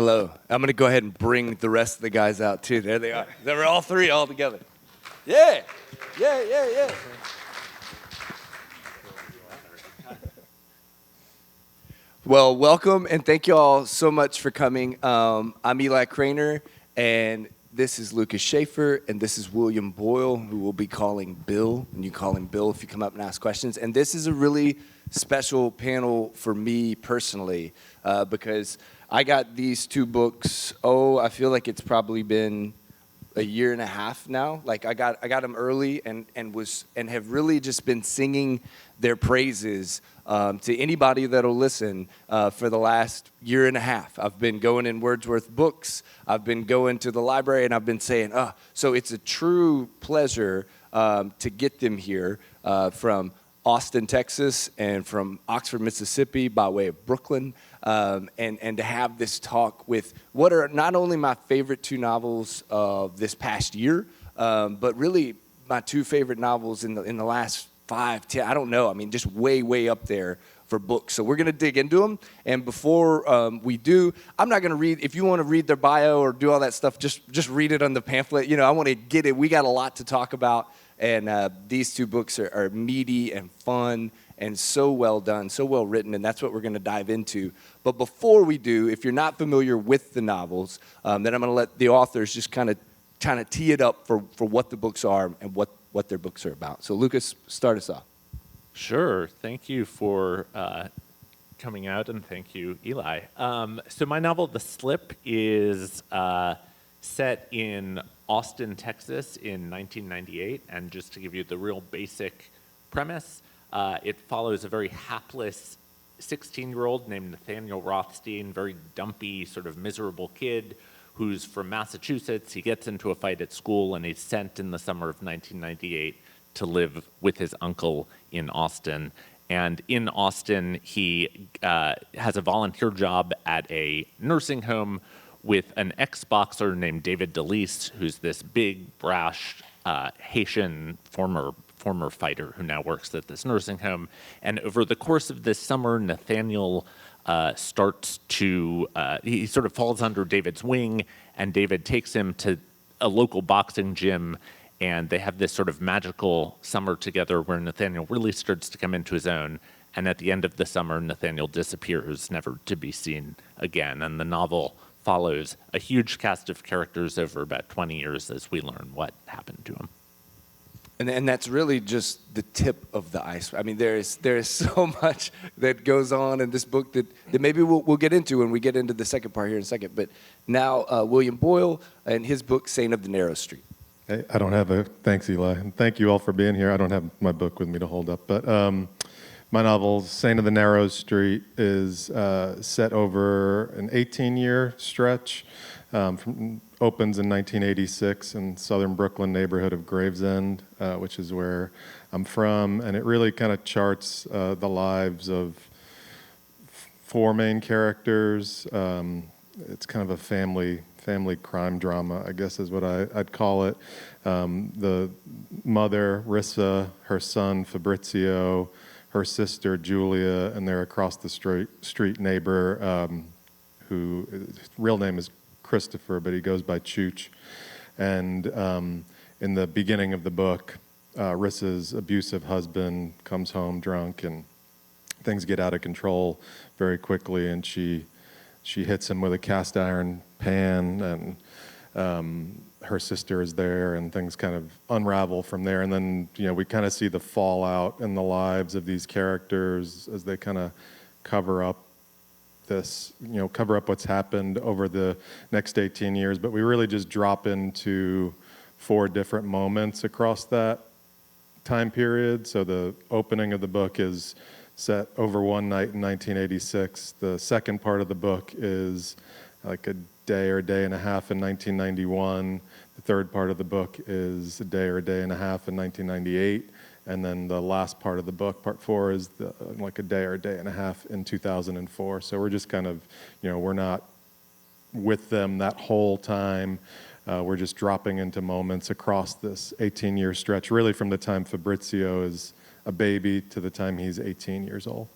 Hello. I'm going to go ahead and bring the rest of the guys out, too. There they are. They were all three all together. Yeah. Yeah. Well, welcome, and thank you all so much for coming. I'm Eli Cranor, and this is Lucas Schaefer, and this is William Boyle, who we'll be calling Bill, and you call him Bill if you come up and ask questions. And this is a really special panel for me personally, because I got these two books, I feel like it's probably been a year and a half now. Like I got them early and have really just been singing their praises to anybody that'll listen for the last year and a half. I've been going in Wordsworth books. I've been going to the library, and I've been saying, so it's a true pleasure to get them here from Austin, Texas, and from Oxford, Mississippi, by way of Brooklyn, and to have this talk with what are not only my favorite two novels of this past year, but really my two favorite novels in the last 5, 10, I don't know. I mean, just way up there for books. So we're going to dig into them. And before we do, I'm not going to read. If you want to read their bio or do all that stuff, just read it on the pamphlet. You know, I want to get it. We got a lot to talk about. And these two books are meaty and fun and so well done, so well written, and that's what we're going to dive into. But before we do, if you're not familiar with the novels, then I'm going to let the authors just kind of tee it up for what the books are and what their books are about. So Lucas, start us off. Sure. Thank you for coming out, and thank you, Eli. So my novel, The Slip, is set in Austin, Texas in 1998, and just to give you the real basic premise, it follows a very hapless 16-year-old named Nathaniel Rothstein, very dumpy, sort of miserable kid who's from Massachusetts. He gets into a fight at school, and he's sent in the summer of 1998 to live with his uncle in Austin. And in Austin, he has a volunteer job at a nursing home with an ex-boxer named David DeLeese, who's this big, brash Haitian former fighter who now works at this nursing home. And over the course of this summer, Nathaniel starts to, he sort of falls under David's wing, and David takes him to a local boxing gym, and they have this sort of magical summer together where Nathaniel really starts to come into his own. And at the end of the summer, Nathaniel disappears, never to be seen again. And the novel follows a huge cast of characters over about 20 years as we learn what happened to him. And that's really just the tip of the iceberg. I mean, there is so much that goes on in this book that maybe we'll get into when we get into the second part here in a second. But now William Boyle and his book, Saint of the Narrow Street. Hey, thanks, Eli, and thank you all for being here. I don't have my book with me to hold up, but my novel, Saint of the Narrow Street, is set over an 18-year stretch. Opens in 1986 in southern Brooklyn neighborhood of Gravesend, which is where I'm from, and it really kind of charts the lives of 4 main characters. It's kind of a family crime drama, I guess is what I'd call it. The mother, Rissa, her son, Fabrizio, her sister, Julia, and their across the street neighbor, who his real name is Christopher, but he goes by Chooch. And in the beginning of the book, Rissa's abusive husband comes home drunk, and things get out of control very quickly, and she hits him with a cast iron pan, and her sister is there, and things kind of unravel from there. And then, we kind of see the fallout in the lives of these characters as they kind of cover up what's happened over the next 18 years. But we really just drop into 4 different moments across that time period. So the opening of the book is set over one night in 1986. The second part of the book is like a day or day and a half in 1991. The third part of the book is a day or a day and a half in 1998. And then the last part of the book, part 4, is like a day or a day and a half in 2004. So we're just kind of, we're not with them that whole time. We're just dropping into moments across this 18-year stretch, really from the time Fabrizio is a baby to the time he's 18 years old.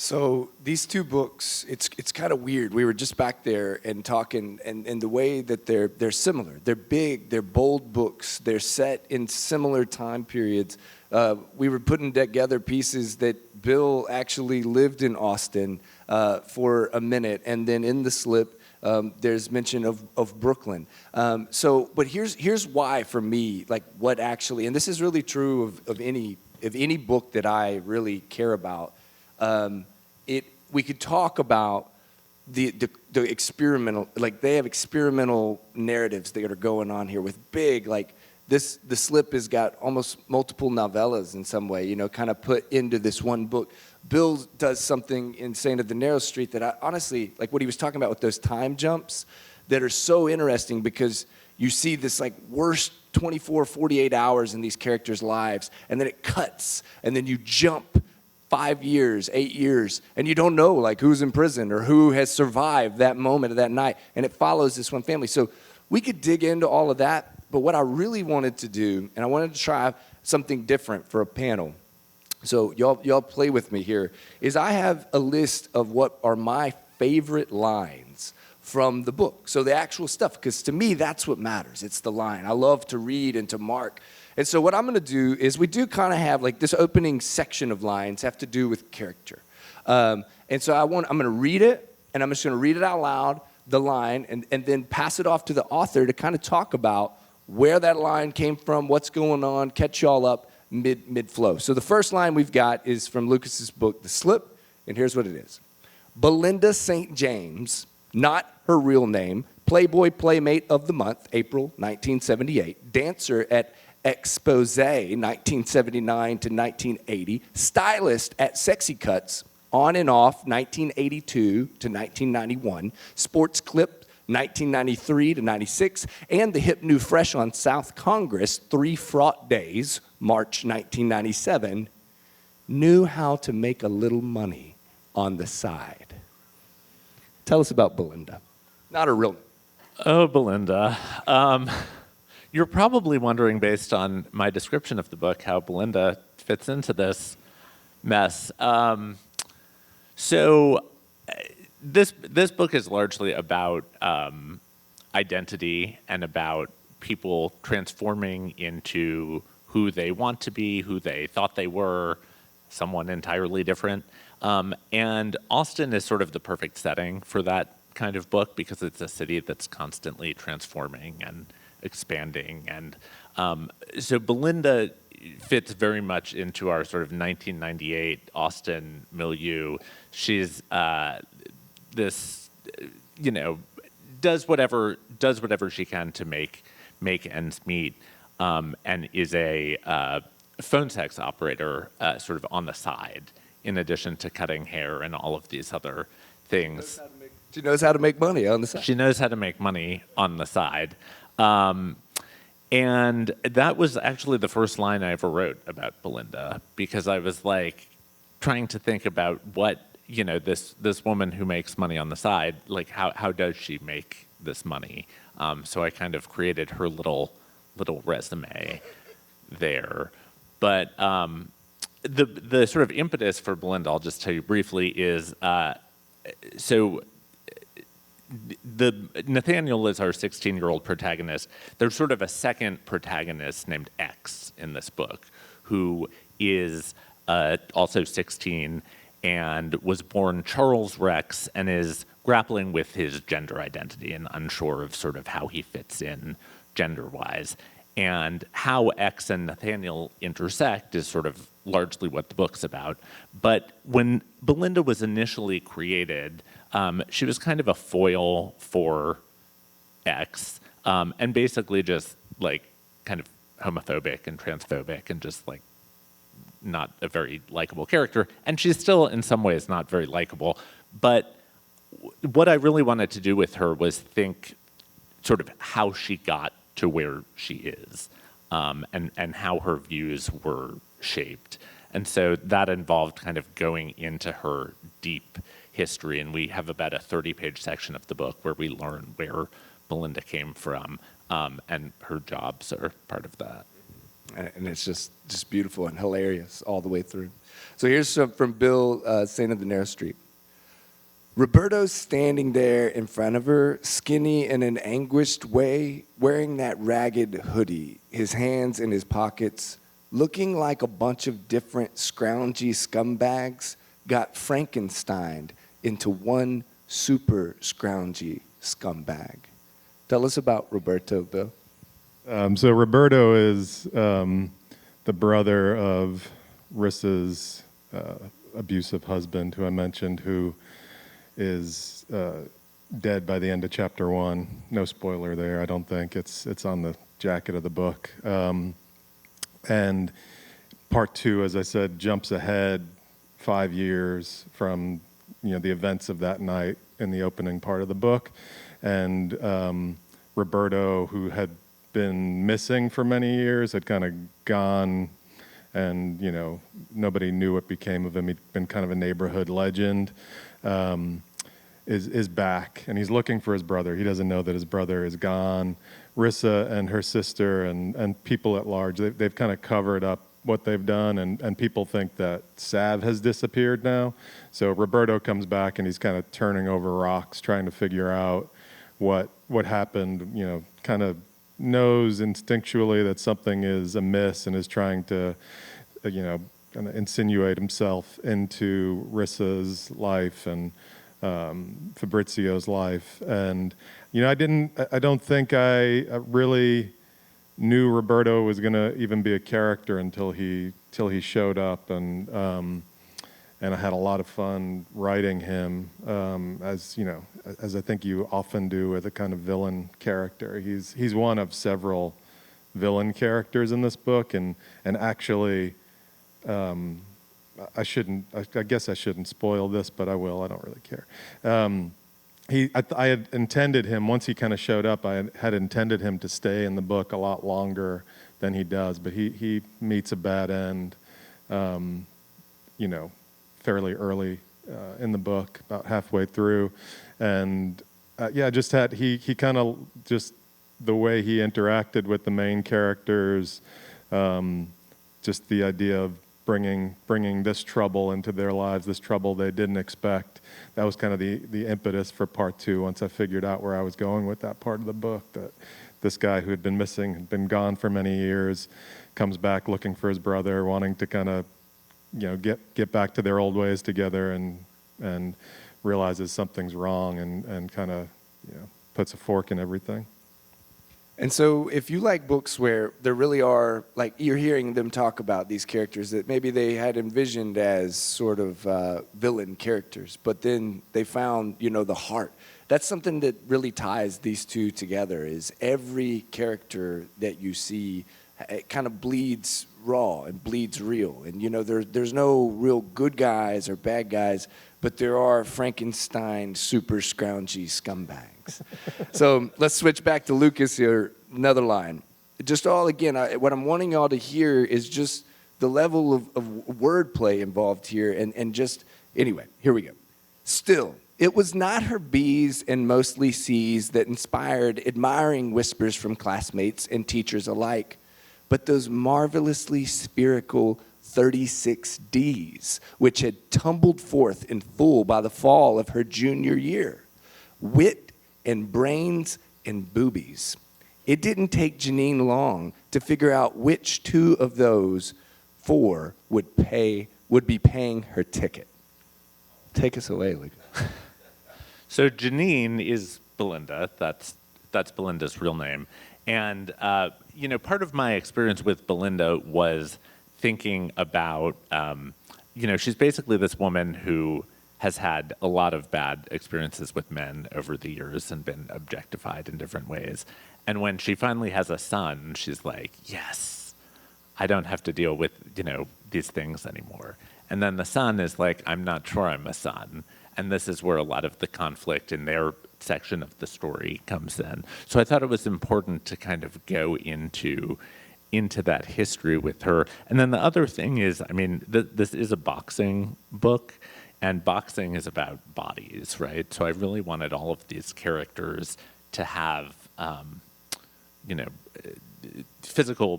So these two books, it's kind of weird. We were just back there and talking, and the way that they're similar. They're big, they're bold books. They're set in similar time periods. We were putting together pieces that Bill actually lived in Austin for a minute, and then in the slip, there's mention of Brooklyn. But here's why for me, like what actually, and this is really true of any book that I really care about. We could talk about the experimental, like they have experimental narratives that are going on here with big, like the slip has got almost multiple novellas in some way, kind of put into this one book. Bill does something in Saint of the Narrow Street that I honestly, like what he was talking about with those time jumps that are so interesting because you see this like worst 24, 48 hours in these characters' lives, and then it cuts, and then you jump 5 years, 8 years, and you don't know like who's in prison or who has survived that moment of that night, and it follows this one family. So we could dig into all of that, but what I really wanted to do, and I wanted to try something different for a panel, so y'all play with me here, is I have a list of what are my favorite lines from the book. So the actual stuff, because to me, that's what matters. It's the line. I love to read and to mark. And so what I'm going to do is we do kind of have like this opening section of lines have to do with character. And so I'm going to read it, and I'm just going to read it out loud, the line, and then pass it off to the author to kind of talk about where that line came from, what's going on, catch y'all up mid-flow. So the first line we've got is from Lucas's book, The Slip, and here's what it is. Belinda St. James, not her real name, Playboy Playmate of the Month, April 1978, dancer at Expose 1979 to 1980, stylist at Sexy Cuts on and off 1982 to 1991, Sports Clip 1993 to 96, and the hip new fresh on South Congress, 3 Fraught Days, March 1997, knew how to make a little money on the side. Tell us about Belinda. Not her real name. Oh, Belinda. You're probably wondering, based on my description of the book, how Belinda fits into this mess. This book is largely about identity and about people transforming into who they want to be, who they thought they were, someone entirely different. And Austin is sort of the perfect setting for that kind of book because it's a city that's constantly transforming and expanding. And so Belinda fits very much into our sort of 1998 Austin milieu. She's this, does whatever she can to make ends meet, and is a phone sex operator sort of on the side, in addition to cutting hair and all of these other things. She knows how to make money on the side. She knows how to make money on the side. And that was actually the first line I ever wrote about Belinda, because I was like trying to think about what, this woman who makes money on the side, like how does she make this money? So I kind of created her little resume there. But the sort of impetus for Belinda, I'll just tell you briefly, is Nathaniel is our 16-year-old protagonist. There's sort of a second protagonist named X in this book, who is also 16 and was born Charles Rex and is grappling with his gender identity and unsure of sort of how he fits in gender-wise. And how X and Nathaniel intersect is sort of largely what the book's about. But when Belinda was initially created, she was kind of a foil for X, and basically just like kind of homophobic and transphobic and just like not a very likable character. And she's still in some ways not very likable. But what I really wanted to do with her was think sort of how she got to where she is, and how her views were shaped. And so that involved kind of going into her deep history, and we have about a 30-page section of the book where we learn where Belinda came from, and her jobs are part of that. And it's just beautiful and hilarious all the way through. So here's some from Bill, Saint of the Narrow Street. Roberto's standing there in front of her, skinny in an anguished way, wearing that ragged hoodie, his hands in his pockets, looking like a bunch of different scroungy scumbags got Frankensteined into one super scroungy scumbag. Tell us about Roberto, Bill. So Roberto is the brother of Rissa's abusive husband, who I mentioned, who is dead by the end of chapter 1. No spoiler there, I don't think. It's on the jacket of the book. And part 2, as I said, jumps ahead 5 years from the events of that night in the opening part of the book. And Roberto, who had been missing for many years, had kind of gone, and nobody knew what became of him. He'd been kind of a neighborhood legend. Is back, and he's looking for his brother. He doesn't know that his brother is gone. Rissa and her sister and people at large, they've kind of covered up what they've done, and people think that Sav has disappeared now. So Roberto comes back, and he's kind of turning over rocks, trying to figure out what happened. Kind of knows instinctually that something is amiss, and is trying to, kind of insinuate himself into Rissa's life and Fabrizio's life. And I don't think I really knew Roberto was going to even be a character until he showed up, and I had a lot of fun writing him, as I think you often do with a kind of villain character. He's one of several villain characters in this book, and actually I guess I shouldn't spoil this, but I will. I don't really care. I had intended him, once he kind of showed up, I had intended him to stay in the book a lot longer than he does, but he meets a bad end, fairly early in the book, about halfway through. And he kind of, just the way he interacted with the main characters, just the idea of bringing this trouble into their lives, this trouble they didn't expect. That was kind of the impetus for part 2, once I figured out where I was going with that part of the book, that this guy who had been missing, had been gone for many years, comes back looking for his brother, wanting to kind of, get back to their old ways together, and realizes something's wrong, and kind of, puts a fork in everything. And so if you like books where there really are, like, you're hearing them talk about these characters that maybe they had envisioned as sort of villain characters, but then they found, the heart. That's something that really ties these two together, is every character that you see, it kind of bleeds raw and bleeds real. And, there's no real good guys or bad guys, but there are Frankenstein super scroungy scumbags. So let's switch back to Lucas here. Another line. What I'm wanting y'all to hear is just the level of wordplay involved here. Anyway, here we go. Still, it was not her B's and mostly C's that inspired admiring whispers from classmates and teachers alike, but those marvelously spherical 36 D's, which had tumbled forth in full by the fall of her junior year. Wit and brains and boobies. It didn't take Janine long to figure out which 2 of those 4 would be paying her ticket. Take us away, Luke. So Janine is Belinda. That's Belinda's real name. And part of my experience with Belinda was thinking about, she's basically this woman who has had a lot of bad experiences with men over the years and been objectified in different ways. And when she finally has a son, she's like, yes, I don't have to deal with, these things anymore. And then the son is like, I'm not sure I'm a son. And this is where a lot of the conflict in their section of the story comes in. So I thought it was important to kind of go into that history with her. And then the other thing is, this is a boxing book, and boxing is about bodies, right? So I really wanted all of these characters to have, physical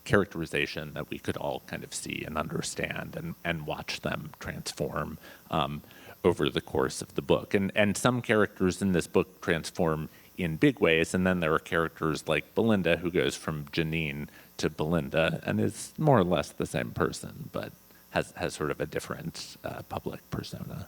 characterization that we could all kind of see and understand and watch them transform over the course of the book. And some characters in this book transform in big ways, and then there are characters like Belinda, who goes from Janine to Belinda and is more or less the same person, but has sort of a different public persona.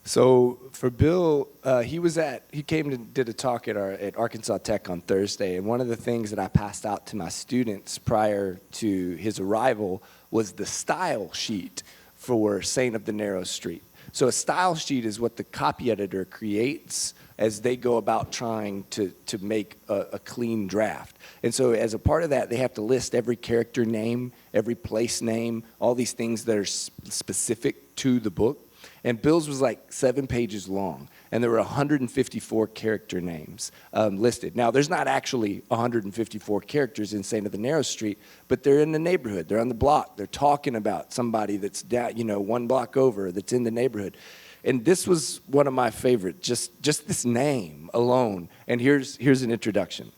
So for Bill, he came and did a talk at Arkansas Tech on Thursday, and one of the things that I passed out to my students prior to his arrival was the style sheet for Saint of the Narrow Street. So a style sheet is what the copy editor creates as they go about trying to make a clean draft. And so as a part of that, they have to list every character name, every place name, all these things that are specific to the book. And Bill's was like 7 pages long, and there were 154 character names listed. Now, there's not actually 154 characters in Saint of the Narrow Street, but they're in the neighborhood. They're on the block. They're talking about somebody that's down, 1 block over that's in the neighborhood. And this was one of my favorites, just this name alone. And here's an introduction.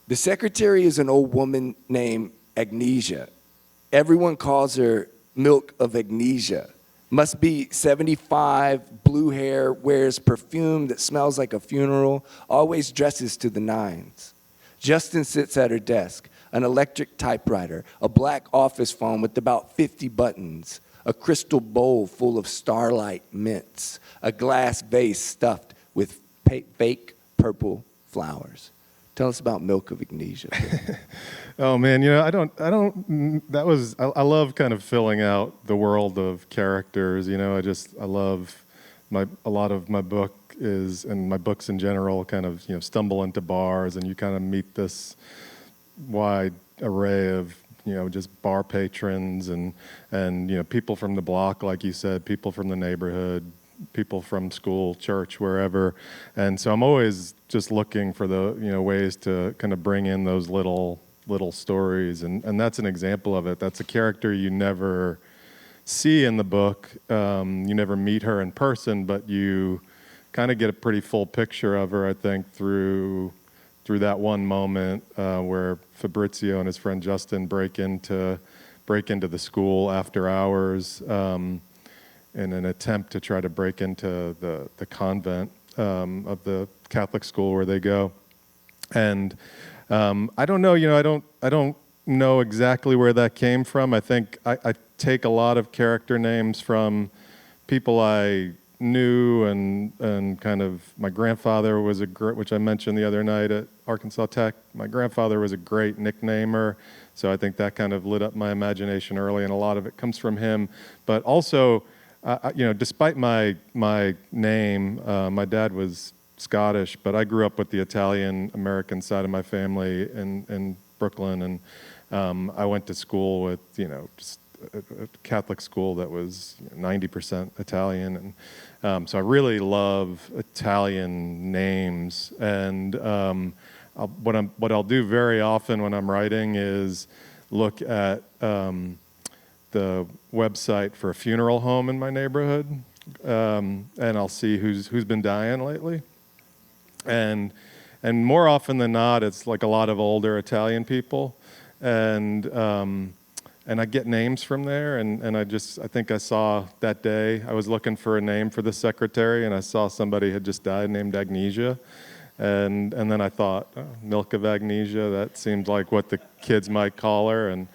The secretary is an old woman named Agnesia. Everyone calls her Milk of Agnesia. Must be 75, blue hair, wears perfume that smells like a funeral, always dresses to the nines. Justin sits at her desk, an electric typewriter, a black office phone with about 50 buttons, a crystal bowl full of starlight mints, a glass vase stuffed with fake purple flowers. Tell us about Milk of Agnesia. Oh man, I love kind of filling out the world of characters. I love a lot of my book and my books in general kind of, stumble into bars, and you kind of meet this wide array of, just bar patrons and people from the block, like you said, people from the neighborhood, people from school, church, wherever. And so I'm always just looking for the, ways to kind of bring in those little stories. And that's an example of it. That's a character you never see in the book. You never meet her in person, but you kind of get a pretty full picture of her, I think, through that one moment where Fabrizio and his friend Justin break into the school after hours in an attempt to try to break into the convent of the Catholic school where they go. And I don't know, I don't know exactly where that came from. I think I take a lot of character names from people I knew, and kind of my grandfather was which I mentioned the other night at Arkansas Tech. My grandfather was a great nicknamer, so I think that kind of lit up my imagination early, and a lot of it comes from him. But also, despite my name, my dad was Scottish, but I grew up with the Italian-American side of my family in Brooklyn, and I went to school with, just a Catholic school that was 90% Italian, and so I really love Italian names. And what I'll do very often when I'm writing is look at the website for a funeral home in my neighborhood, and I'll see who's been dying lately. And more often than not, it's like a lot of older Italian people, and I get names from there, and I think I saw that day, I was looking for a name for the secretary, and I saw somebody had just died named Agnesia, and then I thought, oh, Milk of Agnesia, that seemed like what the kids might call her, and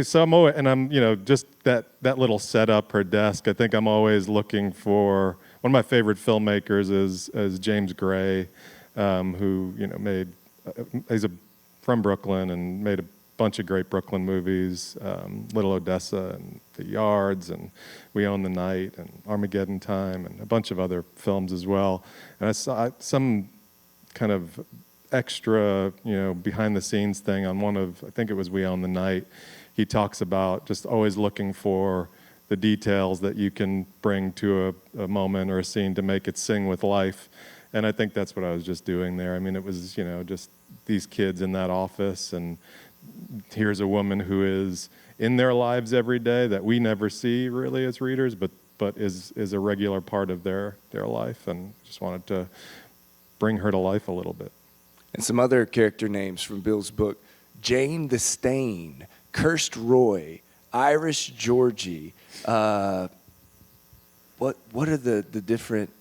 so I'm always, and I'm, just that little setup, her desk, I think I'm always looking for. One of my favorite filmmakers is James Gray, who he's from Brooklyn and made a bunch of great Brooklyn movies, Little Odessa and The Yards and We Own the Night and Armageddon Time and a bunch of other films as well. And I saw some kind of extra, behind the scenes thing on one of, I think it was We Own the Night. He talks about just always looking for the details that you can bring to a moment or a scene to make it sing with life. And I think that's what I was just doing there. I mean, it was, just these kids in that office, and here's a woman who is in their lives every day that we never see really as readers, but is a regular part of their life, and just wanted to bring her to life a little bit. And some other character names from Bill's book: Jane the Stain, Cursed Roy, Irish Georgie. What are the different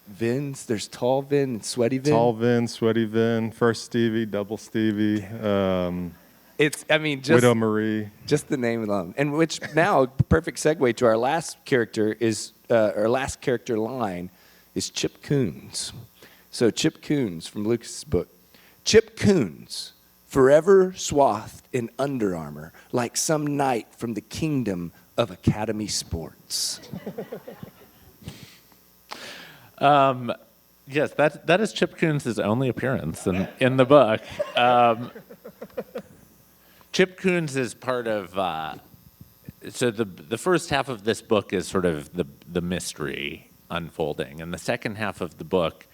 Vins? There's Tall Vin and Sweaty Vin. Tall Vin, Sweaty Vin, First Stevie, Double Stevie. It's, I mean, just Widow Marie. Just the name of them, and which now perfect segue to our last character is our last character line is Chip Coons. So Chip Coons from Lucas's book. Chip Coons, forever swathed in Under Armour, like some knight from the kingdom of Academy Sports. Yes, that is Chip Coons' only appearance in the book. Chip Coons is part of, so the first half of this book is sort of the mystery unfolding, and the second half of the book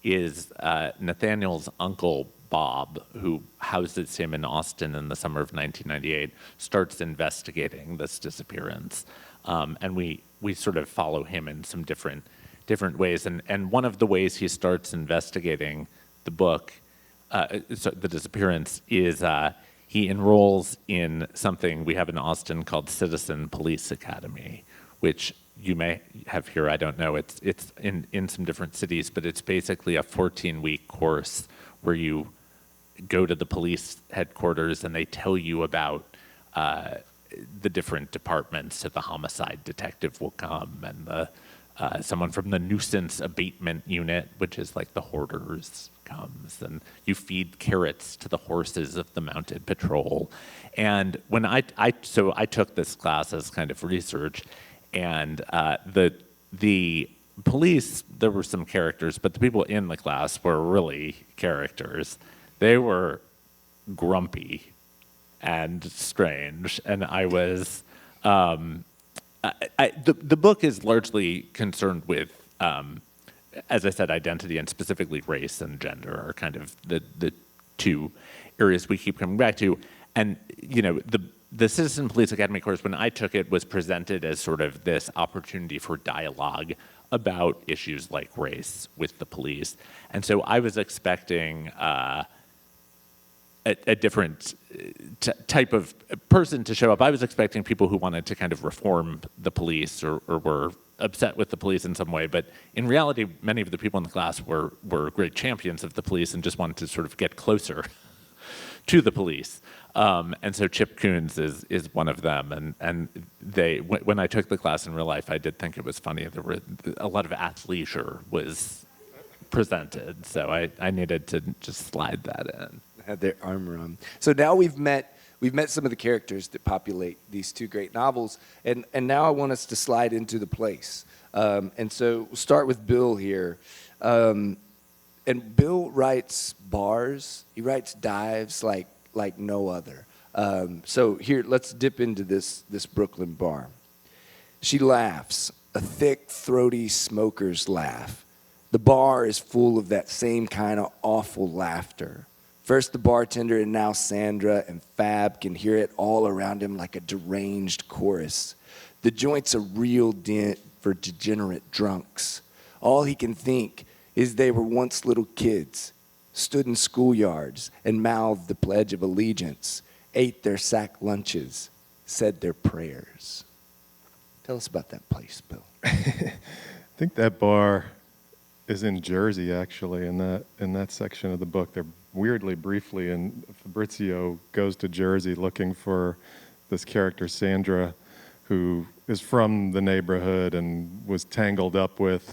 is Nathaniel's uncle, Bob, who houses him in Austin in the summer of 1998, starts investigating this disappearance. And we sort of follow him in some different ways. And one of the ways he starts investigating the book, the disappearance, is he enrolls in something we have in Austin called Citizen Police Academy, which you may have here, I don't know. It's in some different cities, but it's basically a 14-week course where you go to the police headquarters and they tell you about the different departments. So the homicide detective will come, and someone from the nuisance abatement unit, which is like the hoarders, comes, and you feed carrots to the horses of the mounted patrol. And when I took this class as kind of research, and the police, there were some characters, but the people in the class were really characters. They were grumpy and strange, and I was. The book is largely concerned with, as I said, identity, and specifically race and gender are kind of the two areas we keep coming back to. And you know, the Citizen Police Academy course, when I took it, was presented as sort of this opportunity for dialogue about issues like race with the police. And so I was expecting a different type of person to show up. I was expecting people who wanted to kind of reform the police or were upset with the police in some way. But in reality, many of the people in the class were great champions of the police and just wanted to sort of get closer to the police. And so Chip Coons is one of them. And they, when I took the class in real life, I did think it was funny. There were a lot of athleisure was presented. So I needed to just slide that in. Had their armor on. So now we've met some of the characters that populate these two great novels, and now I want us to slide into the place. And so we'll start with Bill here. And Bill writes bars. He writes dives like no other. So here, let's dip into this Brooklyn bar. She laughs, a thick, throaty smoker's laugh. The bar is full of that same kind of awful laughter. First the bartender and now Sandra and Fab can hear it all around him like a deranged chorus. The joint's a real den for degenerate drunks. All he can think is they were once little kids, stood in schoolyards and mouthed the Pledge of Allegiance, ate their sack lunches, said their prayers. Tell us about that place, Bill. I think that bar is in Jersey, actually, in that section of the book. They're weirdly briefly, and Fabrizio goes to Jersey looking for this character, Sandra, who is from the neighborhood and was tangled up with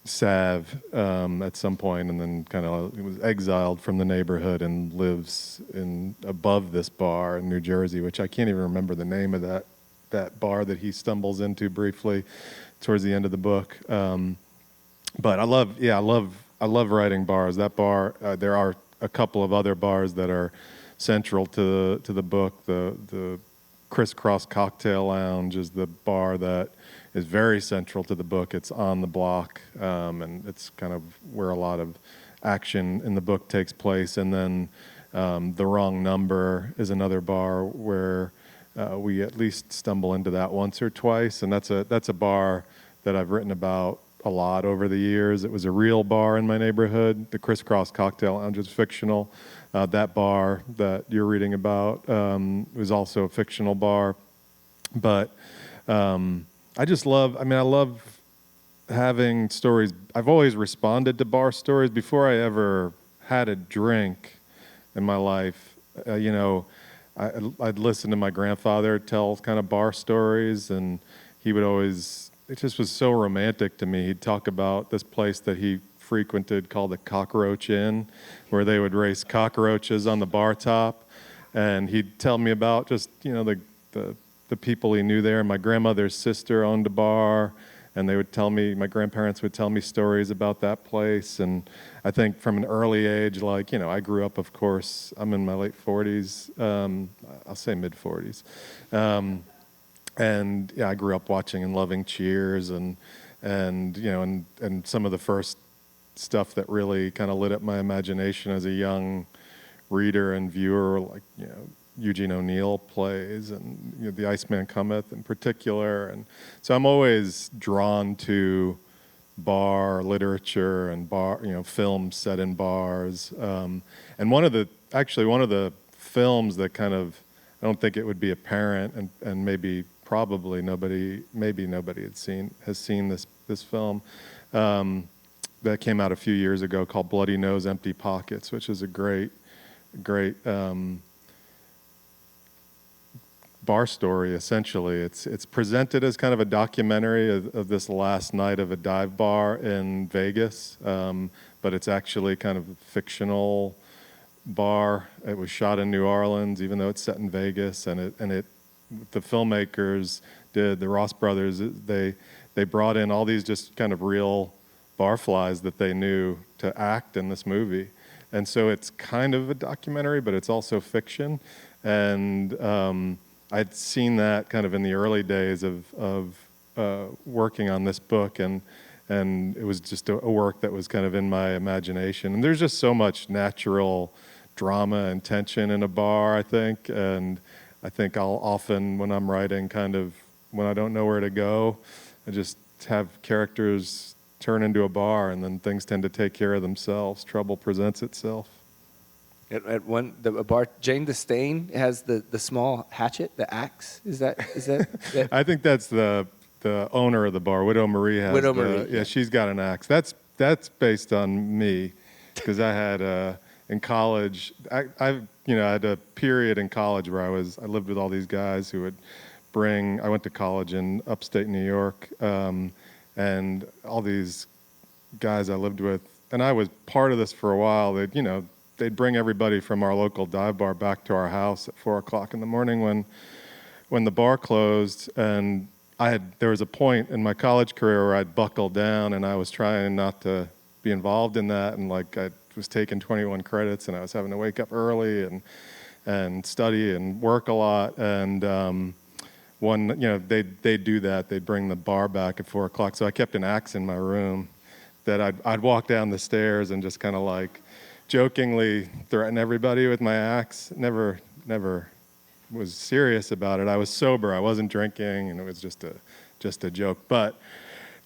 Sav at some point, and then kind of was exiled from the neighborhood and lives above this bar in New Jersey, which I can't even remember the name of that bar that he stumbles into briefly towards the end of the book. But I love writing bars. That bar, there are a couple of other bars that are central to the book. The Crisscross Cocktail Lounge is the bar that is very central to the book. It's on the block, and it's kind of where a lot of action in the book takes place. And then The Wrong Number is another bar where we at least stumble into that once or twice. And that's a bar that I've written about a lot over the years. It was a real bar in my neighborhood. The Crisscross Cocktail Lounge is fictional. That bar that you're reading about was also a fictional bar. But I just love, I love having stories. I've always responded to bar stories before I ever had a drink in my life. I'd listen to my grandfather tell kind of bar stories, and he would always, it just was so romantic to me. He'd talk about this place that he frequented called the Cockroach Inn, where they would race cockroaches on the bar top. And he'd tell me about just, the people he knew there. My grandmother's sister owned a bar, and they would tell me, my grandparents would tell me stories about that place. And I think from an early age, I grew up, of course, I'm in my late 40s, I'll say mid 40s. And yeah, I grew up watching and loving Cheers and some of the first stuff that really kind of lit up my imagination as a young reader and viewer, Eugene O'Neill plays and The Iceman Cometh in particular. And so I'm always drawn to bar literature and bar, films set in bars. And one of the films that kind of, I don't think it would be apparent, and maybe nobody has seen this film that came out a few years ago called Bloody Nose, Empty Pockets, which is a great bar story. Essentially, it's presented as kind of a documentary of this last night of a dive bar in Vegas, but it's actually kind of a fictional bar. It was shot in New Orleans, even though it's set in Vegas, and the filmmakers the Ross brothers, they brought in all these just kind of real barflies that they knew to act in this movie. And so it's kind of a documentary, but it's also fiction. And I'd seen that kind of in the early days of working on this book, and it was just a work that was kind of in my imagination. And there's just so much natural drama and tension in a bar, I think. And I think I'll often, when I'm writing, kind of when I don't know where to go, I just have characters turn into a bar, and then things tend to take care of themselves. Trouble presents itself. At a bar, Jane the Stain has the small hatchet, the axe. Is that? I think that's the owner of the bar, Widow Marie has. Widow Marie. Yeah, she's got an axe. That's based on me, because I had in college. I had a period in college where I lived with all these guys who would bring. I went to college in upstate New York, and all these guys I lived with, and I was part of this for a while. They'd bring everybody from our local dive bar back to our house at 4:00 in the morning when the bar closed. And there was a point in my college career where I'd buckled down, and I was trying not to be involved in that. And I was taking 21 credits, and I was having to wake up early and study and work a lot. And they'd do that. They'd bring the bar back at 4:00. So I kept an axe in my room that I'd walk down the stairs and just kind of jokingly threaten everybody with my axe. Never was serious about it. I was sober. I wasn't drinking, and it was just a joke. But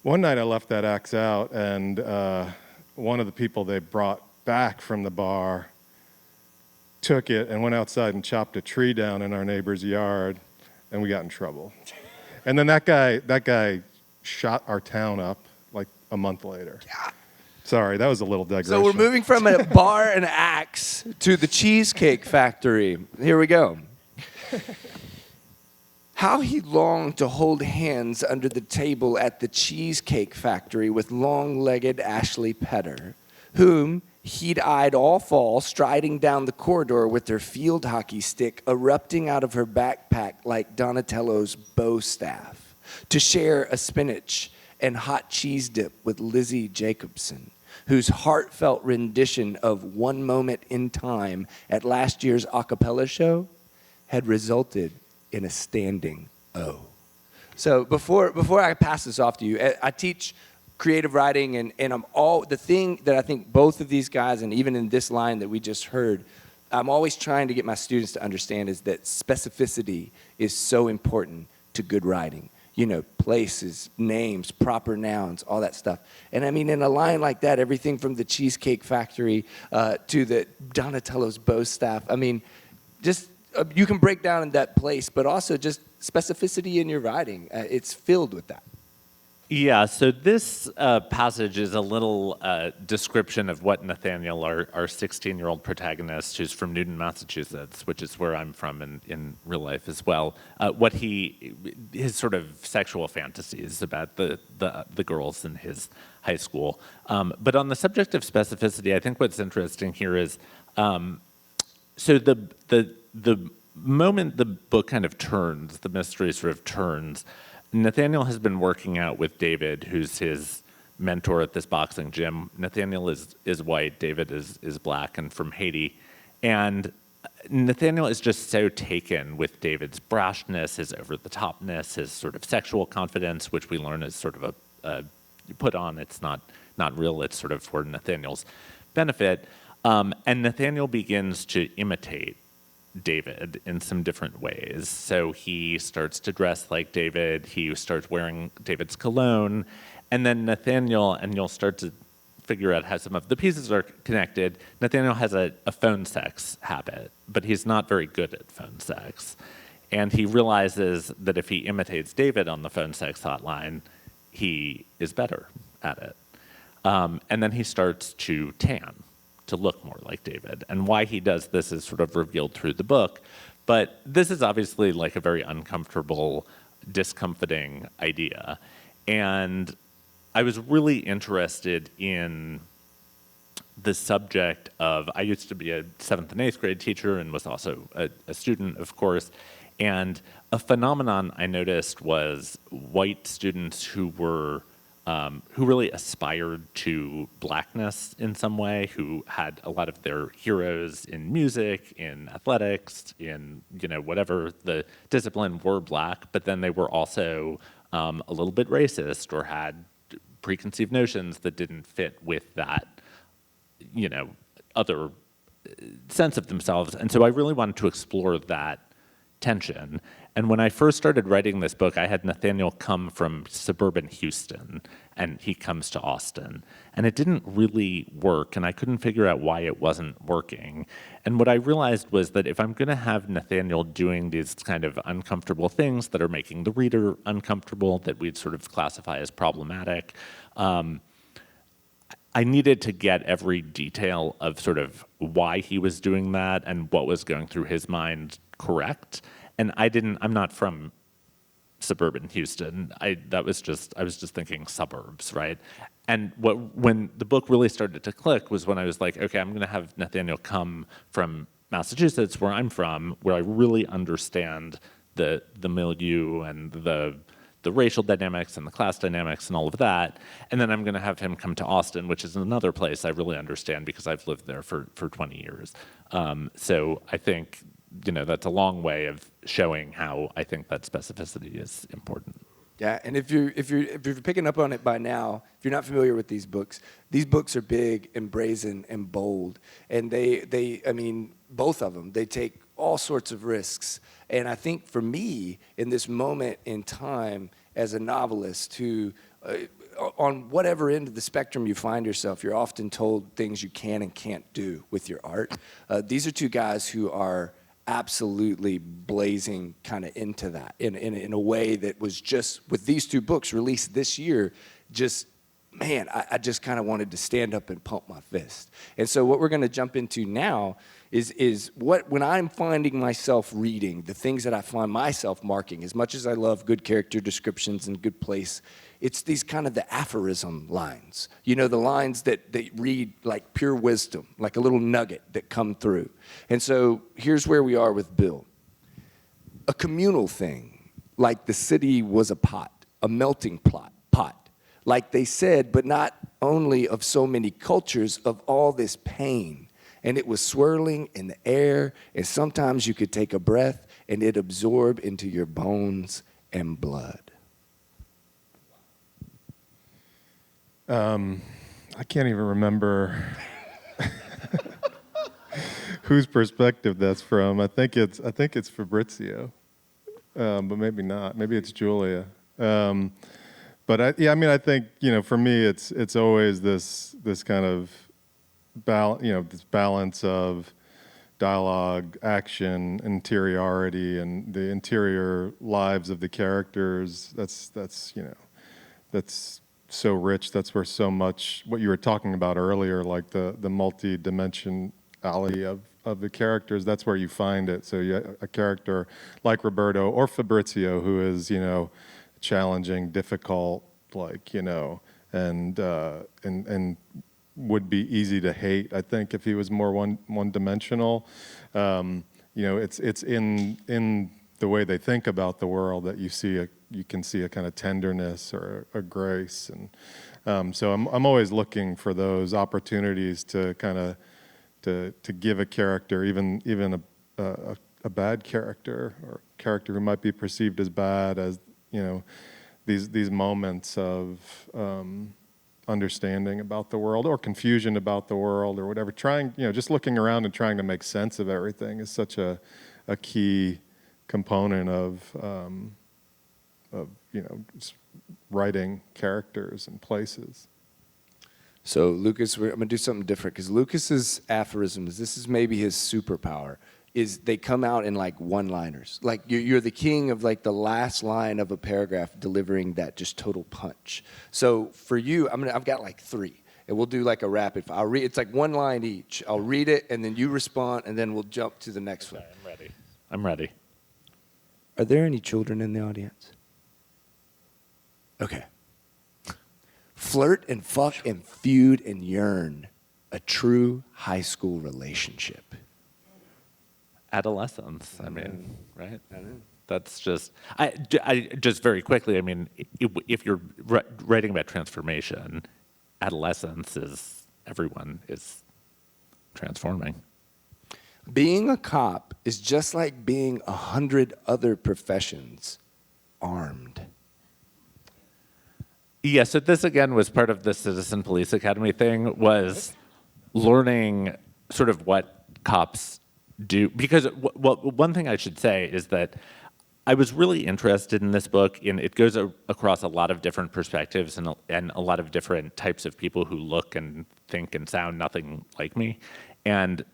one night I left that axe out, and one of the people they brought back from the bar took it and went outside and chopped a tree down in our neighbor's yard, and we got in trouble. And then that guy shot our town up a month later. Yeah. Sorry, that was a little digression. So we're moving from a bar and axe to the Cheesecake Factory. Here we go. How he longed to hold hands under the table at the Cheesecake Factory with long-legged Ashley Petter, whom he'd eyed all fall striding down the corridor with her field hockey stick erupting out of her backpack like Donatello's bow staff, to share a spinach and hot cheese dip with Lizzie Jacobson, whose heartfelt rendition of One Moment in Time at last year's a cappella show had resulted in a standing O. So before I pass this off to you, I teach creative writing, and the thing that I think both of these guys, and even in this line that we just heard, I'm always trying to get my students to understand is that specificity is so important to good writing. places, names, proper nouns, all that stuff. And I mean, in a line like that, everything from the Cheesecake Factory to the Donatello's bow staff, I mean, just you can break down in that place, but also just specificity in your writing. It's filled with that. Yeah, so this passage is a little description of what Nathaniel, our 16-year-old protagonist, who's from Newton, Massachusetts, which is where I'm from in real life as well, his sort of sexual fantasies about the girls in his high school. But on the subject of specificity, I think what's interesting here is, so the moment the book kind of turns, the mystery sort of turns, Nathaniel has been working out with David, who's his mentor at this boxing gym. Nathaniel is white, David is black and from Haiti. And Nathaniel is just so taken with David's brashness, his over-the-topness, his sort of sexual confidence, which we learn is sort of a put on. It's not real. It's sort of for Nathaniel's benefit. And Nathaniel begins to imitate David in some different ways. So he starts to dress like David. He starts wearing David's cologne. And then Nathaniel, and you'll start to figure out how some of the pieces are connected, Nathaniel has a phone sex habit, but he's not very good at phone sex. And he realizes that if he imitates David on the phone sex hotline, he is better at it. And then he starts to tan, to look more like David. And why he does this is sort of revealed through the book. But this is obviously like a very uncomfortable, discomforting idea. And I was really interested in the subject of, I used to be a 7th and 8th grade teacher and was also a student, of course. And a phenomenon I noticed was white students who really aspired to blackness in some way, who had a lot of their heroes in music, in athletics, in whatever the discipline were black, but then they were also a little bit racist or had preconceived notions that didn't fit with that, other sense of themselves. And so I really wanted to explore that tension. And when I first started writing this book, I had Nathaniel come from suburban Houston, and he comes to Austin. And it didn't really work, and I couldn't figure out why it wasn't working. And what I realized was that if I'm going to have Nathaniel doing these kind of uncomfortable things that are making the reader uncomfortable, that we'd sort of classify as problematic, I needed to get every detail of sort of why he was doing that and what was going through his mind correct. And I'm not from suburban Houston. I was just thinking suburbs, right? And when the book really started to click was when I was like, okay, I'm going to have Nathaniel come from Massachusetts, where I'm from, where I really understand the milieu and the racial dynamics and the class dynamics and all of that. And then I'm going to have him come to Austin, which is another place I really understand because I've lived there for 20 years. So I think that's a long way of showing how I think that specificity is important. Yeah, and if you're picking up on it by now, if you're not familiar with these books are big and brazen and bold, and I mean, both of them, they take all sorts of risks. And I think for me, in this moment in time, as a novelist who, on whatever end of the spectrum you find yourself, you're often told things you can and can't do with your art. These are two guys who are absolutely blazing kind of into that in a way that was just, with these two books released this year, just, man, I just kind of wanted to stand up and pump my fist. And so what we're going to jump into now is when I'm finding myself reading, the things that I find myself marking, as much as I love good character descriptions and good place, it's these kind of the aphorism lines, the lines that read like pure wisdom, like a little nugget that come through. And so here's where we are with Bill. A communal thing, like the city was a pot, a melting pot, like they said, but not only of so many cultures, of all this pain. And it was swirling in the air, and sometimes you could take a breath and it absorbed into your bones and blood. I can't even remember whose perspective that's from. I think it's Fabrizio, but maybe not. Maybe it's Julia. But I think for me, it's always this kind of this balance of dialogue, action, interiority, and the interior lives of the characters. That's so rich. That's where so much what you were talking about earlier, like the multi-dimensionality of the characters. That's where you find it. So a character like Roberto or Fabrizio, who is challenging, difficult, and would be easy to hate. I think if he was more one-dimensional, it's in the way they think about the world that you can see a kind of tenderness or a grace, and so I'm always looking for those opportunities to kind of to give a character, even a bad character or a character who might be perceived as bad, as these moments of understanding about the world or confusion about the world or whatever. Trying, just looking around and trying to make sense of everything is such a key component of just writing characters and places. So Lucas, I'm gonna do something different because Lucas's aphorisms, this is maybe his superpower, is they come out in like one-liners. Like you're the king of like the last line of a paragraph delivering that just total punch. So for you, I've got like 3, and we'll do like a rapid fire. I'll read. It's like one line each. I'll read it, and then you respond, and then we'll jump to the next one. I'm ready. Are there any children in the audience? Okay. Flirt and fuck and feud and yearn. A true high school relationship. Adolescence, right? That's just, I just very quickly, if you're writing about transformation, adolescence is, everyone is transforming. Being a cop is just like being 100 other professions armed. Yeah, so this again was part of the Citizen Police Academy thing, was learning sort of what cops do. Because one thing I should say is that I was really interested in this book, and it goes across a lot of different perspectives and a lot of different types of people who look and think and sound nothing like me. And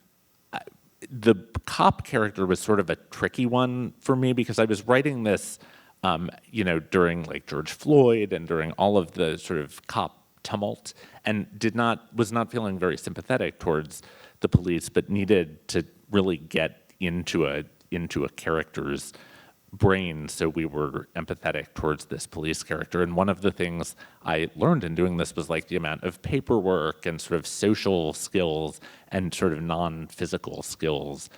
the cop character was sort of a tricky one for me because I was writing this during like George Floyd and during all of the sort of cop tumult, and was not feeling very sympathetic towards the police, but needed to really get into a character's brain so we were empathetic towards this police character. And one of the things I learned in doing this was like the amount of paperwork and sort of social skills and sort of non-physical skills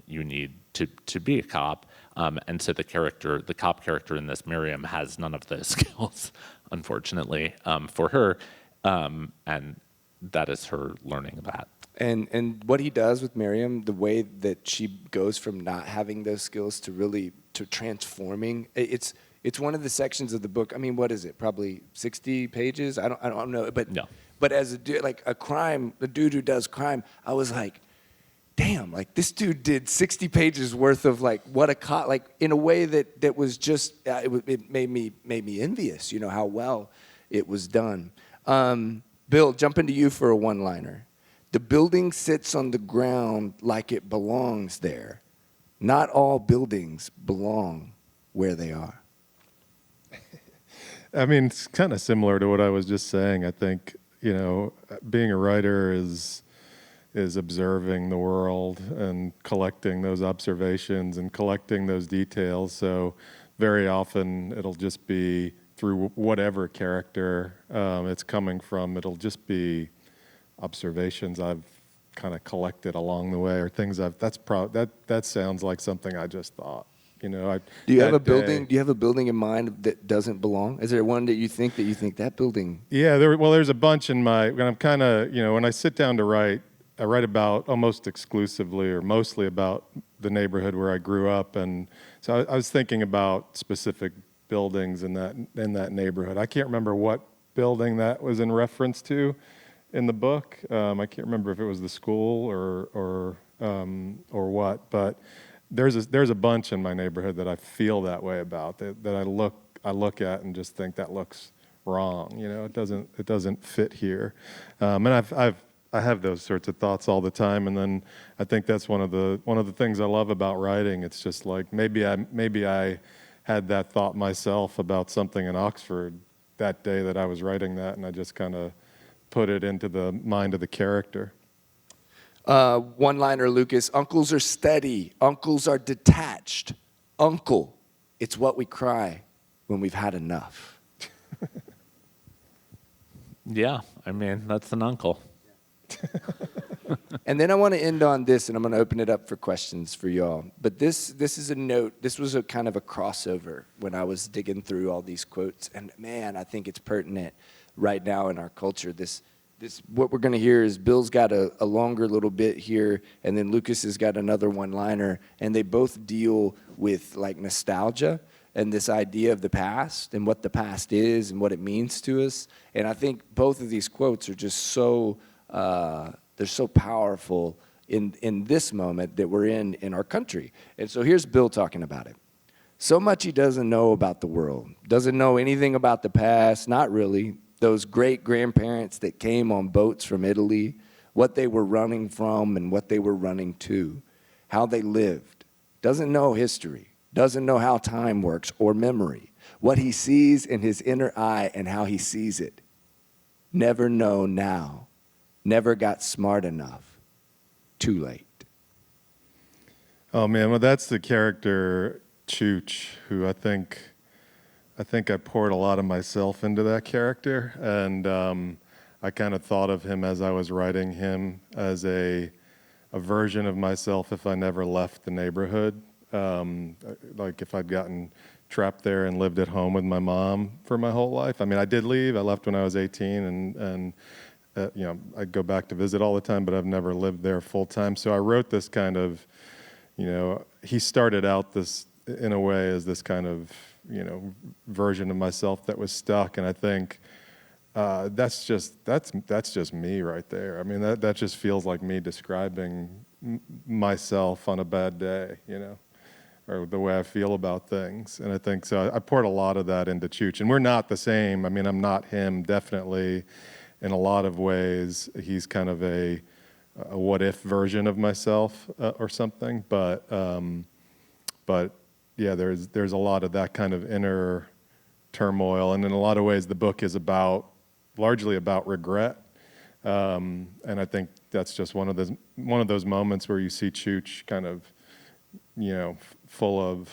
you need to be a cop. And so the cop character in this, Miriam, has none of those skills, unfortunately, for her. And that is her learning that. And what he does with Miriam, the way that she goes from not having those skills to transforming, it's one of the sections of the book. I mean, what is it? Probably 60 pages? I don't know. But no. But as a dude who does crime, I was like, damn, like this dude did 60 pages worth of like what a cop, like in a way that was just it made me envious, how well it was done. Bill, jump into you for a one-liner. The building sits on the ground like it belongs there. Not all buildings belong where they are. It's kind of similar to what I was just saying. I think, being a writer is observing the world and collecting those observations and collecting those details. So very often it'll just be through whatever character it's coming from. It'll just be observations I've kind of collected along the way, or things that sounds like something I just thought. Do you have a building? Do you have a building in mind that doesn't belong? Is there one that you think that building? Yeah, there's a bunch in my. When I'm kind of when I sit down to write, I write about almost exclusively or mostly about the neighborhood where I grew up, and so I was thinking about specific buildings in that neighborhood. I can't remember what building that was in reference to in the book. I can't remember if it was the school or what, but there's a bunch in my neighborhood that I feel that way about, that I look at and just think that looks wrong. You know, it doesn't fit here. And I have those sorts of thoughts all the time. And then I think that's one of the things I love about writing. It's just like maybe I had that thought myself about something in Oxford that day that I was writing that, and I just kind of put it into the mind of the character. One-liner, Lucas. Uncles are steady. Uncles are detached. Uncle, it's what we cry when we've had enough. Yeah, I mean, that's an uncle. And then I want to end on this, and I'm going to open it up for questions for y'all. But this is a note. This was a kind of a crossover when I was digging through all these quotes. And, man, I think it's pertinent right now in our culture. This what we're going to hear is Bill's got a longer little bit here, and then Lucas has got another one-liner. And they both deal with, like, nostalgia and this idea of the past and what the past is and what it means to us. And I think both of these quotes are just so they're so powerful in this moment that we're in our country. And so here's Bill talking about it. So much he doesn't know about the world, doesn't know anything about the past, not really. Those great-grandparents that came on boats from Italy, what they were running from and what they were running to, how they lived. Doesn't know history, doesn't know how time works or memory, what he sees in his inner eye and how he sees it. Never know now. Never got smart enough. Too late. Oh man, well that's the character Chooch, who I think I poured a lot of myself into that character, and I kind of thought of him as I was writing him as a version of myself if I never left the neighborhood. Like if I'd gotten trapped there and lived at home with my mom for my whole life. I mean, I did leave. I left when I was 18, and you know, I'd go back to visit all the time, but I've never lived there full time. So I wrote this kind of, you know, he started out this in a way as this kind of, you know, version of myself that was stuck. And I think that's just me right there. I mean, that just feels like me describing myself on a bad day, you know, or the way I feel about things. And I think so. I poured a lot of that into Chooch, and we're not the same. I mean, I'm not him, definitely. In a lot of ways, he's kind of a what-if version of myself or something. But yeah, there's a lot of that kind of inner turmoil, and in a lot of ways, the book is largely about regret. And I think that's just one of those moments where you see Chooch kind of, you know, full of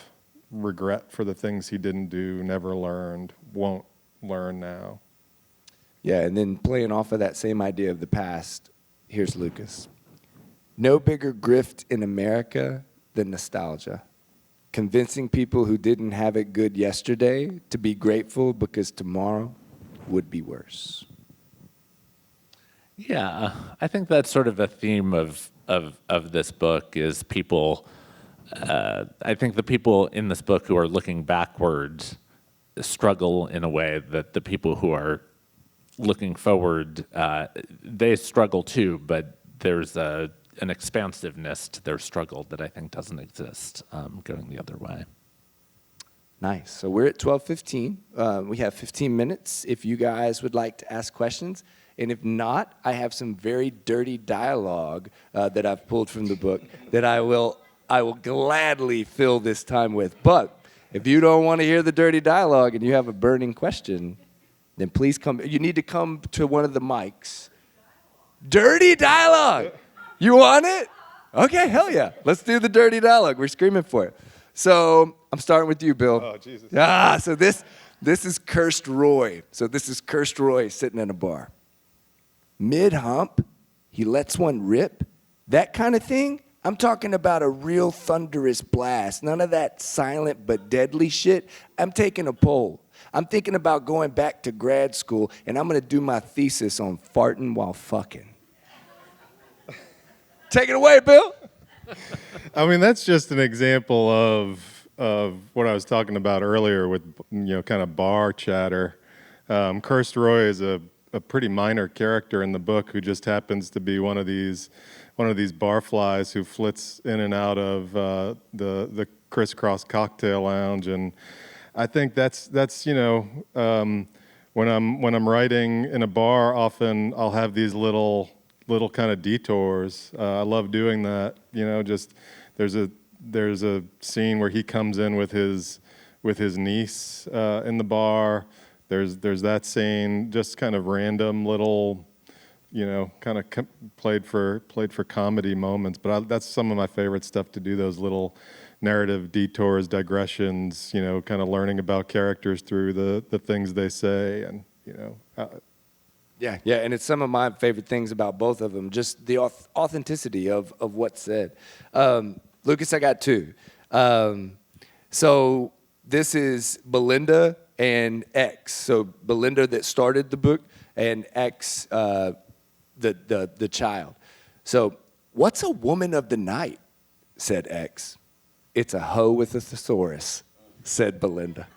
regret for the things he didn't do, never learned, won't learn now. Yeah, and then playing off of that same idea of the past, here's Lucas. No bigger grift in America than nostalgia. Convincing people who didn't have it good yesterday to be grateful because tomorrow would be worse. Yeah, I think that's sort of a theme of this book is people. I think the people in this book who are looking backwards struggle in a way that the people who are looking forward, they struggle too, but there's an expansiveness to their struggle that I think doesn't exist going the other way. Nice. So we're at 12:15. We have 15 minutes if you guys would like to ask questions. And if not, I have some very dirty dialogue that I've pulled from the book that I will gladly fill this time with. But if you don't want to hear the dirty dialogue and you have a burning question, then please come. You need to come to one of the mics. Dirty dialogue. You want it? Okay, hell yeah. Let's do the dirty dialogue. We're screaming for it. So I'm starting with you, Bill. Oh, Jesus. So this is Cursed Roy. So this is Cursed Roy sitting in a bar. Mid-hump, he lets one rip. That kind of thing, I'm talking about a real thunderous blast. None of that silent but deadly shit. I'm taking a poll. I'm thinking about going back to grad school, and I'm going to do my thesis on farting while fucking. Take it away, Bill. I mean, that's just an example of what I was talking about earlier with, you know, kind of bar chatter. Cursed Roy is a pretty minor character in the book who just happens to be one of these barflies who flits in and out of the Crisscross Cocktail Lounge, and I think that's when I'm writing in a bar, often I'll have these little kind of detours. I love doing that. Just there's a scene where he comes in with his niece in the bar. There's that scene, just kind of random little, kind of played for comedy moments. But that's some of my favorite stuff to do. Those little narrative detours, digressions. Kind of learning about characters through the things they say, and Yeah, and it's some of my favorite things about both of them, just the authenticity of what's said. Lucas, I got two. So this is Belinda and X. So Belinda that started the book, and X, the child. So, what's a woman of the night? Said X. It's a hoe with a thesaurus, said Belinda.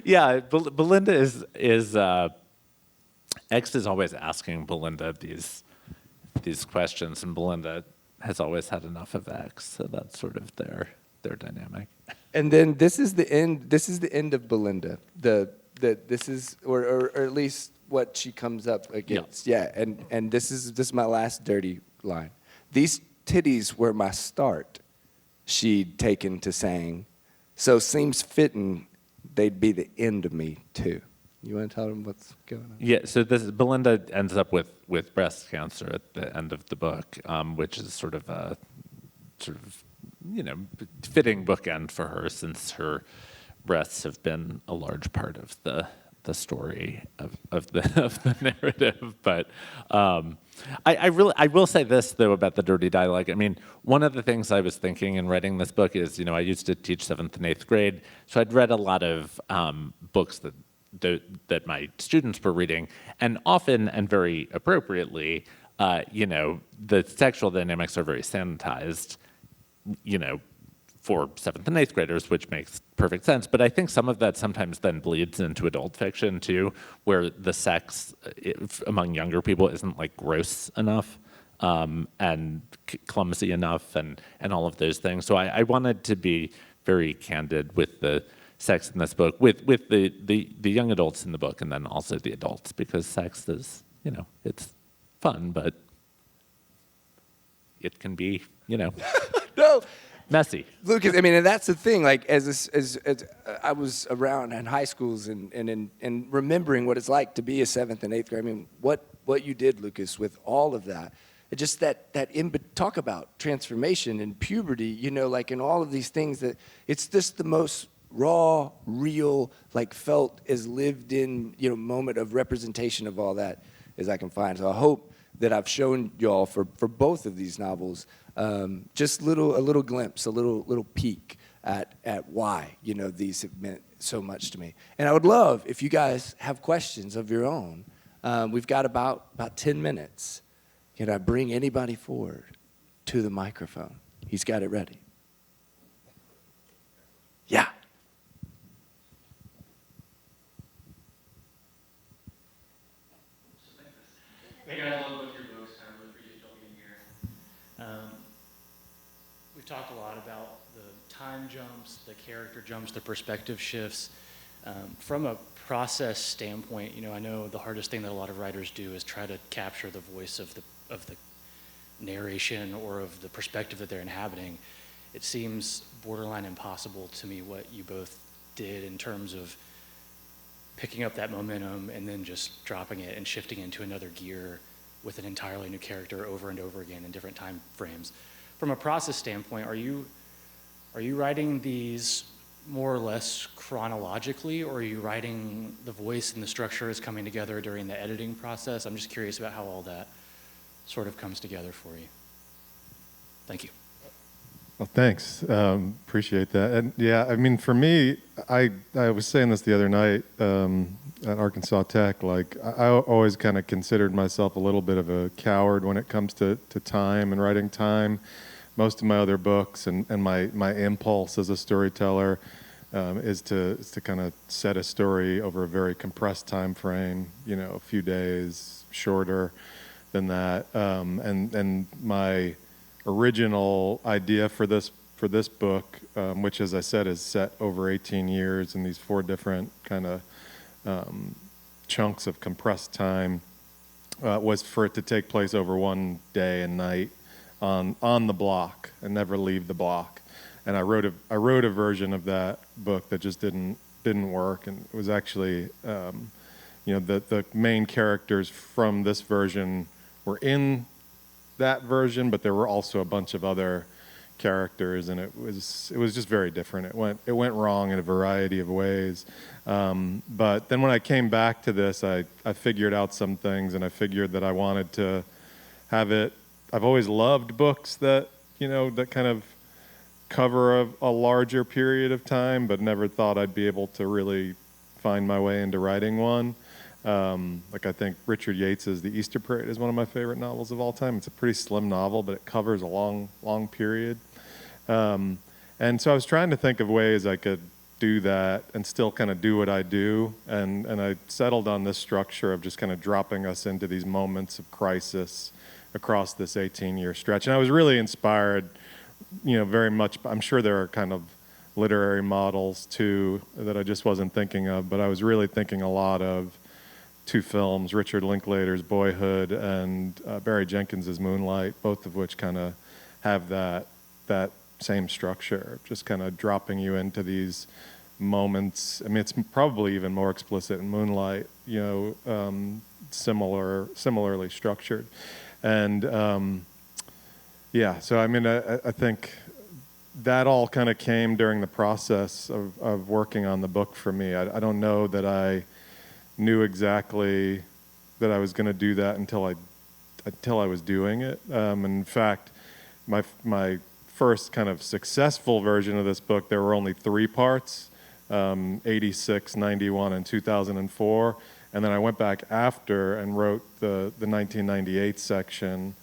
Yeah, Belinda is X is always asking Belinda these questions, and Belinda has always had enough of X, so that's sort of their dynamic. And then this is the end. This is the end of Belinda. This is, or at least what she comes up against. Yeah. And this is my last dirty line. These titties were my start. She'd taken to saying, so seems fitting they'd be the end of me too. You want to tell them what's going on? Yeah. So Belinda ends up with breast cancer at the end of the book, which is sort of a fitting bookend for her, since her breasts have been a large part of the story of the narrative. But I will say this though about the dirty dialogue. I mean, one of the things I was thinking in writing this book is, I used to teach 7th and 8th grade, so I'd read a lot of books that my students were reading, and often and very appropriately, the sexual dynamics are very sanitized, for 7th and 8th graders, which makes perfect sense. But I think some of that sometimes then bleeds into adult fiction too, where the sex among younger people isn't like gross enough and clumsy enough and all of those things. So I wanted to be very candid with the sex in this book, with the young adults in the book, and then also the adults, because sex is, it's fun, but it can be, No. messy. Lucas, I mean, and that's the thing. Like, as I was around in high schools and remembering what it's like to be a 7th and 8th grade. I mean, what you did, Lucas, with all of that, it just talk about transformation and puberty. Like in all of these things, that it's just the most raw, real, like felt as lived in, moment of representation of all that as I can find. So I hope that I've shown y'all for both of these novels. Just a little glimpse, a little peek at why these have meant so much to me. And I would love if you guys have questions of your own. We've got about 10 minutes. Can I bring anybody forward to the microphone? He's got it ready. Yeah. Hey guys, I love both your books. I really appreciate y'all being here. We've talked a lot about the time jumps, the character jumps, the perspective shifts. From a process standpoint, I know the hardest thing that a lot of writers do is try to capture the voice of the narration or of the perspective that they're inhabiting. It seems borderline impossible to me what you both did in terms of picking up that momentum and then just dropping it and shifting into another gear with an entirely new character over and over again in different time frames. From a process standpoint, are you writing these more or less chronologically, or are you writing the voice and the structure is coming together during the editing process? I'm just curious about how all that sort of comes together for you. Thank you. Well, thanks. Appreciate that. And yeah, I mean, for me, I was saying this the other night at Arkansas Tech. Like, I always kind of considered myself a little bit of a coward when it comes to time and writing time. Most of my other books and my impulse as a storyteller is to kind of set a story over a very compressed time frame. A few days, shorter than that. And my original idea for this book, which, as I said, is set over 18 years in these 4 different kind of chunks of compressed time, was for it to take place over one day and night on the block and never leave the block. And I wrote a version of that book that just didn't work, and it was actually the main characters from this version were in that version, but there were also a bunch of other characters, and it was just very different. It went wrong in a variety of ways. But then when I came back to this, I figured out some things, and I figured that I wanted to have it. I've always loved books that that kind of cover a larger period of time, but never thought I'd be able to really find my way into writing one. Like, I think Richard Yates's The Easter Parade is one of my favorite novels of all time. It's a pretty slim novel, but it covers a long period. And so I was trying to think of ways I could do that and still kind of do what I do. And I settled on this structure of just kind of dropping us into these moments of crisis across this 18-year stretch. And I was really inspired, very much. I'm sure there are kind of literary models too that I just wasn't thinking of, but I was really thinking a lot of 2 films, Richard Linklater's Boyhood and Barry Jenkins's Moonlight, both of which kind of have that same structure, just kind of dropping you into these moments. I mean, it's probably even more explicit in Moonlight, similarly structured. And so I mean, I think that all kind of came during the process of working on the book for me. I don't know that I knew exactly that I was going to do that until I was doing it. In fact, my first kind of successful version of this book, there were only 3 parts, 86, 91, and 2004. And then I went back after and wrote the 1998 section.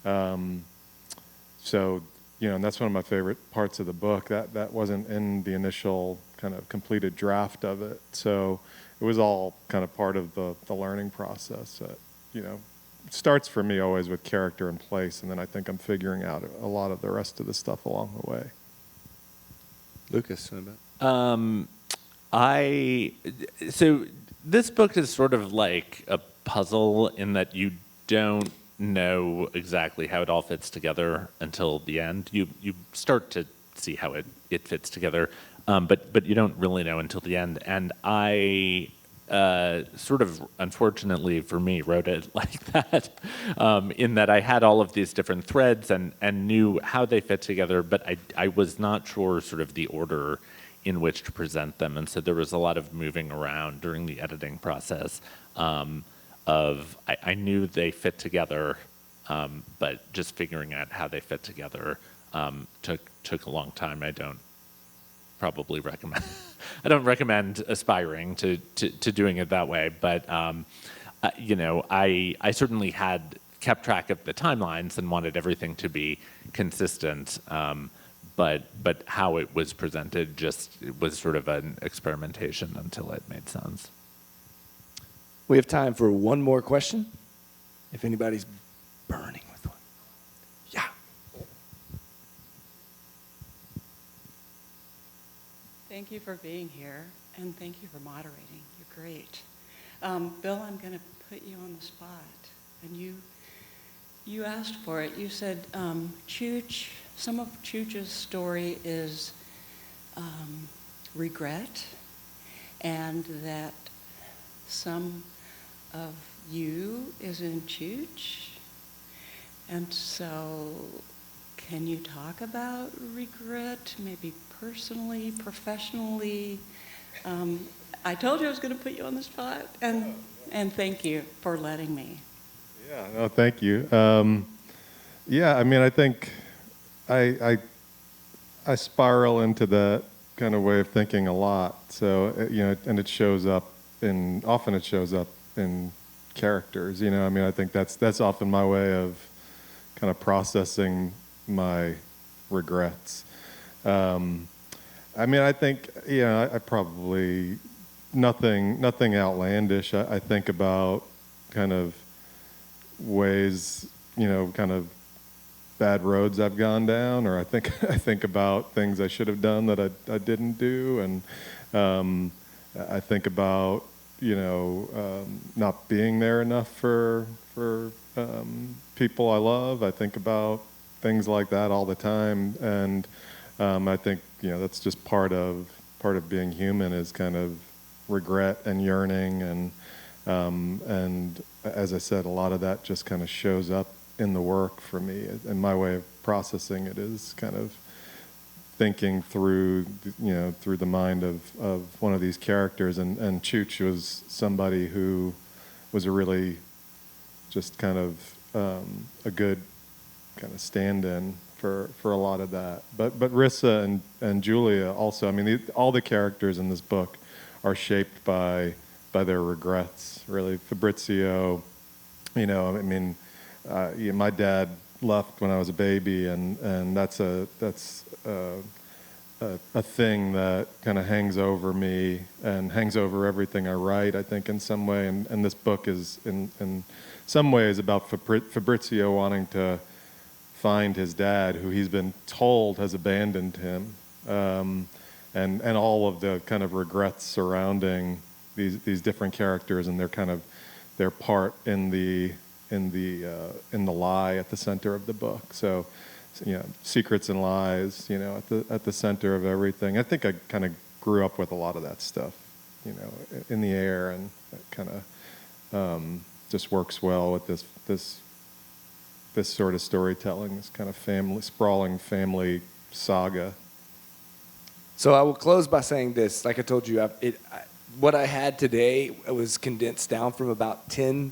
So, and that's one of my favorite parts of the book. That wasn't in the initial kind of completed draft of it. So it was all kind of part of the learning process. It starts for me always with character and place, and then I think I'm figuring out a lot of the rest of the stuff along the way. Lucas, what about? So this book is sort of like a puzzle in that you don't know exactly how it all fits together until the end. You start to see how it fits together, but you don't really know until the end. And I sort of, unfortunately for me, wrote it like that, in that I had all of these different threads and knew how they fit together, but I was not sure sort of the order in which to present them. And so there was a lot of moving around during the editing process. I knew they fit together, but just figuring out how they fit together took a long time. I don't recommend aspiring to doing it that way, but I certainly had kept track of the timelines and wanted everything to be consistent, but how it was presented it was sort of an experimentation until it made sense. We have time for one more question, if anybody's burning with one. Yeah. Thank you for being here, and thank you for moderating. You're great. Bill, I'm going to put you on the spot, and you asked for it. You said Chooch, some of Chooch's story is regret, and that some of you is in Chooch. And so can you talk about regret, maybe personally, professionally? I told you I was going to put you on the spot, and thank you for letting me. Yeah, no, thank you. I mean, I think I spiral into that kind of way of thinking a lot. So, and it shows up often it shows up in characters, I mean, I think that's often my way of kind of processing my regrets. I mean, I think, I probably, nothing outlandish. I think about kind of ways, kind of bad roads I've gone down, or I think about things I should have done that I didn't do, and I think about not being there enough for people I love. I think about things like that all the time, and I think that's just part of being human, is kind of regret and yearning, and as I said, a lot of that just kind of shows up in the work for me. And my way of processing it is kind of thinking through the mind of one of these characters, and Chooch was somebody who was a really just kind of a good kind of stand-in for a lot of that. But Rissa and Julia also, I mean, all the characters in this book are shaped by their regrets, really. Fabrizio, my dad left when I was a baby, and that's a thing that kind of hangs over me and hangs over everything I write, I think, in some way. And this book is in some ways about Fabrizio wanting to find his dad, who he's been told has abandoned him, and all of the kind of regrets surrounding these different characters and their part in the lie at the center of the book. So, secrets and lies, at the center of everything. I think I kind of grew up with a lot of that stuff, in the air, and it kind of just works well with this sort of storytelling, this kind of sprawling family saga. So I will close by saying this. Like I told you, what I had today was condensed down from about 10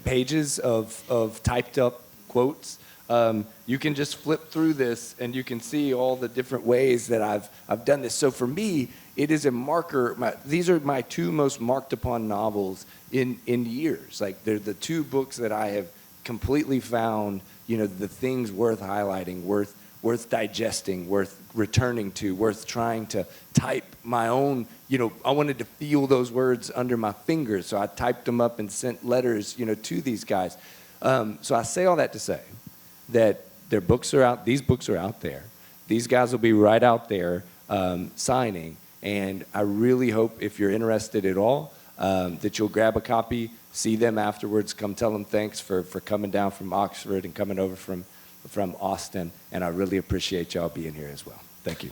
pages of typed up quotes. You can just flip through this and you can see all the different ways that I've done this. So for me, it is a marker. These are my two most marked upon novels in years. Like, they're the two books that I have completely found, the things worth highlighting, worth digesting, worth returning to, worth trying to type my own. I wanted to feel those words under my fingers, so I typed them up and sent letters, to these guys. So I say all that to say that their books are out. These books are out there. These guys will be right out there signing, and I really hope, if you're interested at all, that you'll grab a copy, see them afterwards, come tell them thanks for coming down from Oxford and coming over from Austin, and I really appreciate y'all being here as well. Thank you.